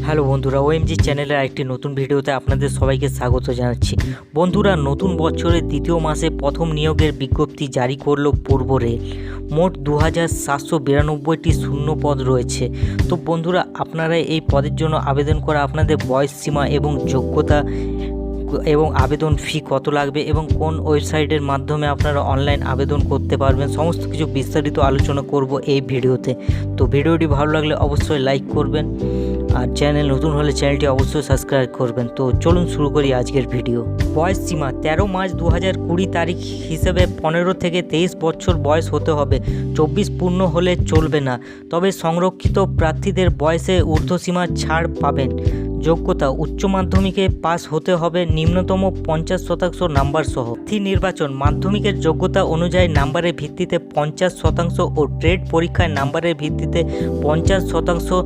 Hello বন্ধুরা, OMG চ্যানেলের আরেকটি নতুন ভিডিওতে আপনাদের সবাইকে স্বাগত জানাচ্ছি। বন্ধুরা, নতুন বছরের দ্বিতীয় মাসে প্রথম নিয়োগের বিজ্ঞপ্তি জারি করল পূর্ব রেল। মোট 2792টি শূন্য পদ রয়েছে। তো বন্ধুরা, আপনারা এই পদের জন্য আবেদন করা আপনাদের বয়স সীমা এবং যোগ্যতা এবং আবেদন ফি কত লাগবে এবং কোন ওয়েবসাইটের মাধ্যমে আপনারা অনলাইন আবেদন করতে পারবেন, সমস্ত কিছু বিস্তারিত আলোচনা করব এই ভিডিওতে। তো ভিডিওটি ভালো লাগলে অবশ্যই লাইক করবেন, আর চ্যানেল নতুন হলে চ্যানেলটি অবশ্যই সাবস্ক্রাইব করবেন। তো চলুন শুরু করি আজকের ভিডিও। বয়স সীমা 13 মার্চ 2020 তারিখ হিসেবে 15 থেকে 23 বছর বয়স হতে হবে। 24 পূর্ণ হলে চলবে না, তবে সংরক্ষিত প্রার্থীদের বয়সে ঊর্ধ্বসীমা ছাড় পাবেন। যোগ্যতা উচ্চ মাধ্যমিকে পাস হতে হবে নিম্নতম 50% নাম্বার সহ। প্রার্থী নির্বাচন মাধ্যমিকের যোগ্যতা অনুযায়ী নাম্বারের ভিত্তিতে 50% ও ট্রেড পরীক্ষায় নাম্বারের ভিত্তিতে 50%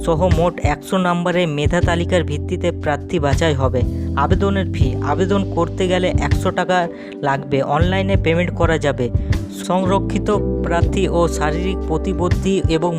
সহ মোট 100 নাম্বারের মেধা তালিকার ভিত্তিতে প্রার্থী বাছাই হবে। আবেদনের ফি আবেদন করতে গেলে 100 টাকা লাগবে, অনলাইনে পেমেন্ট করা যাবে। সংরক্ষিত প্রার্থী ও শারীরিক প্রতিবন্ধী এবং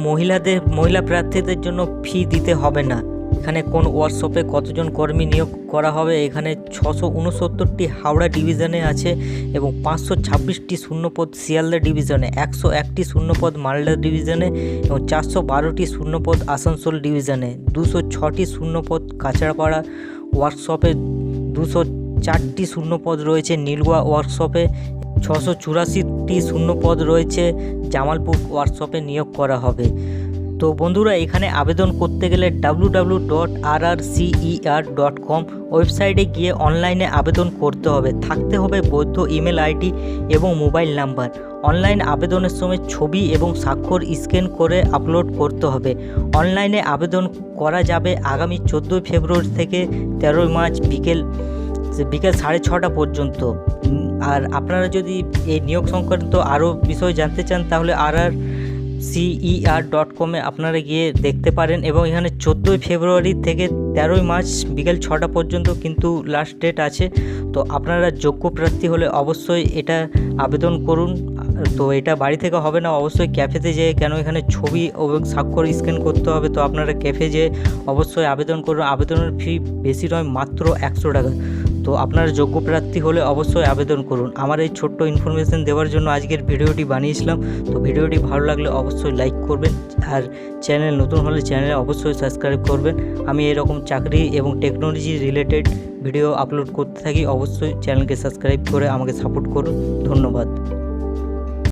মহিলা প্রার্থীদের জন্য ফি দিতে হবে না। এখানে কোন ওয়ার্কশপে কতজন কর্মী নিয়োগ করা হবে, এখানে 669টি হাওড়া ডিভিশনে আছে এবং 526টি শূন্যপদ শিয়ালদা ডিভিশনে, 101টি শূন্যপদ মালদা ডিভিশনে এবং 412টি শূন্যপদ আসানসোল ডিভিশনে, 206টি শূন্যপদ কাঁচরাপাড়া ওয়ার্কশপে, 204টি শূন্যপদ রয়েছে নীলুয়া ওয়ার্কশপে, 684টি শূন্যপদ রয়েছে জামালপুর ওয়ার্কশপে নিয়োগ করা হবে। তো বন্ধুরা, এখানে আবেদন করতে গেলে www.rrcer.com ওয়েবসাইটে গিয়ে অনলাইনে আবেদন করতে হবে। থাকতে হবে বৈধ ইমেল আইডি এবং মোবাইল নাম্বার। অনলাইন আবেদনের সময় ছবি এবং স্বাক্ষর স্ক্যান করে আপলোড করতে হবে। অনলাইনে আবেদন করা যাবে আগামী 14 ফেব্রুয়ারি থেকে 13 মার্চ বিকেল 6:30 পর্যন্ত। আর আপনারা যদি এই নিয়োগ সংক্রান্ত আরও বিষয় জানতে চান তাহলে rrcer.com আপনারা গিয়ে দেখতে পারেন। এবং এখানে 14 ফেব্রুয়ারি থেকে 13 মার্চ বিকেল 6টা পর্যন্ত কিন্তু লাস্ট ডেট আছে। তো আপনারা যোগ্য প্রার্থী হলে অবশ্যই এটা আবেদন করুন। তো এটা বাড়ি থেকে হবে না, অবশ্যই ক্যাফেতে যেয়ে, কেন এখানে ছবি এবং স্বাক্ষর স্ক্যান করতে হবে। তো আপনারা ক্যাফে যেয়ে অবশ্যই আবেদন করুন। আবেদনের ফি বেশি নয়, মাত্র 100 টাকা। তো আপনারা যোগ্য প্রার্থী হলে অবশ্যই আবেদন করুন। আমার এই ছোট্ট ইনফরমেশন দেওয়ার জন্য আজকের ভিডিওটি বানিয়েছিলাম। তো ভিডিওটি ভালো লাগলে অবশ্যই লাইক করবেন, আর চ্যানেল নতুন হলে চ্যানেলে অবশ্যই সাবস্ক্রাইব করবেন। আমি এরকম চাকরি এবং টেকনোলজি রিলেটেড ভিডিও আপলোড করতে থাকি। অবশ্যই চ্যানেলকে সাবস্ক্রাইব করে আমাকে সাপোর্ট করুন। ধন্যবাদ।